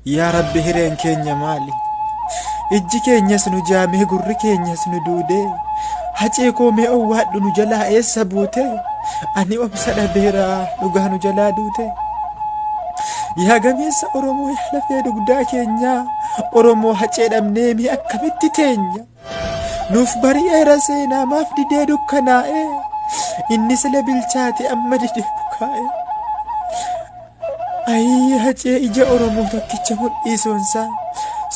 yaa rabbi hireen keenya maali? Ijji keenyas nu jaamee gurri keenyas nu duudee hacee koomee owwaadhu nu jalaa eessa buute? Ani obsa dhabeera dhugaa nu jalaa duute. Yaa gameessa Oromoo yaa lafee dugdaa keenya Oromoo hacee dhabnee mi akkamitti teenya? Nuuf bari'eera seenaa maaf didee dukkanaa'e inni sila bilchaate amma didee bukaa'e. Ayii hacee ija Oromoo tokkicha mul'isoonsaa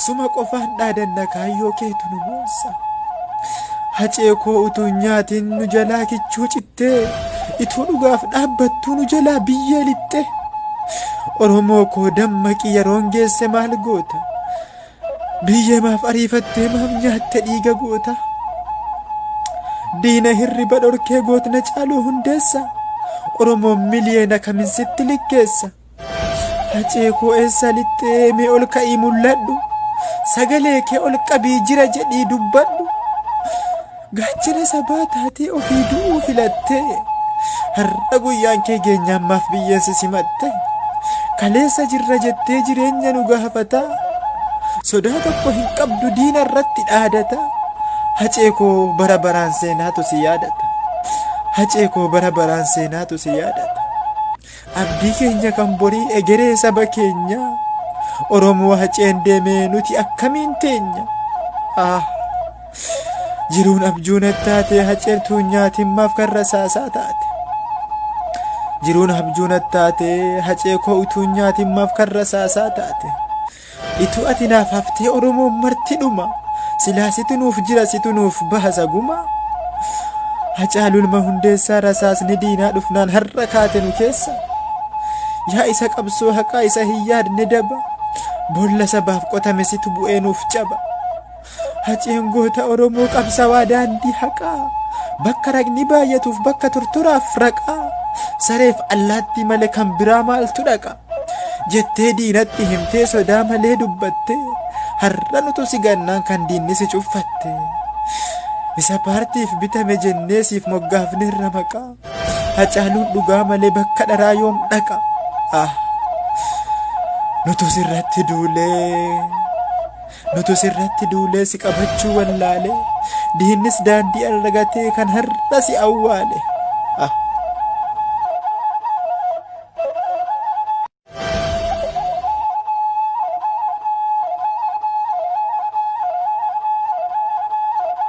suma qofaan dhaadanna kaayyoo keetu nu boonsa. Hacee koo utuu nyaatiin nu jalaa kichuu cittee ituu dhugaaf dhaabbattuu nu jalaa biyyee lixxe. Oromoo koo dammaqii yeroon geesse maal goota? Biyyee maaf ariifattee maaf nyaatte dhiiga goota? Diina hirriba dhorkee gootna caaluu hundeessa Oromoon miliyeena kamin sitti likkeessa. Hacee koo eessa lixxee mee ol ka'ii mul'adhu sagalee kee ol qabii jira jedhii dubbadhu. Gaachana sabaa taatee ofii du'uu filattee har'a guyyaan kee geenyaan maaf biyyeensi simatte. Kaleessa jirra jettee jireenya nu gaafataa sodaa tokko hin qabdu diina irratti dhaadata. Hacee koo bara baraan seenaatu si yaadata. Hacee koo bara baraan seenaatu si yaadata. Abdii keenya kan borii egeree saba keenya Oromoo haceen deemee nuti akkamiin teenya? Jiruun abjuun taate haceertuu nyaatiin maaf kan rasaasaa taate? Jiruun abjuun taate hacee koo utuu nyaatiin maaf kan rasaasaa taate? Ituu ati naaf haftee Oromoon marti dhuma silaa situ nuuf jira situ nuuf baha saguma. Hacaalulma hundeessaa rasaasni diinaa dhufnaan har'a kaate nu keessa. Yaa isa qabsoo haqaa isa hin yaadne daba boolla sabaaf qotame situ bu'ee nuuf caba. Haceen goota Oromoo qabsawaa daandii haqaa bakka raqni baay'atuuf bakka tortoraaf raqaa. Sareef allaattii malee kan biraa maaltu dhaqa jettee diinatti himtee sodaa malee dubbatte. Har'a nutu si gannaan kan diinni si cuffatte. Isa paartiif bitame jennee siif moggaafneerra maqaa. Hacaaluun dhugaa malee bakka dharaa yoom dhaqa? Nutu sirratti duulee si qabachuu wallaalee diinnis daandii argatee kan har'a si awwaale.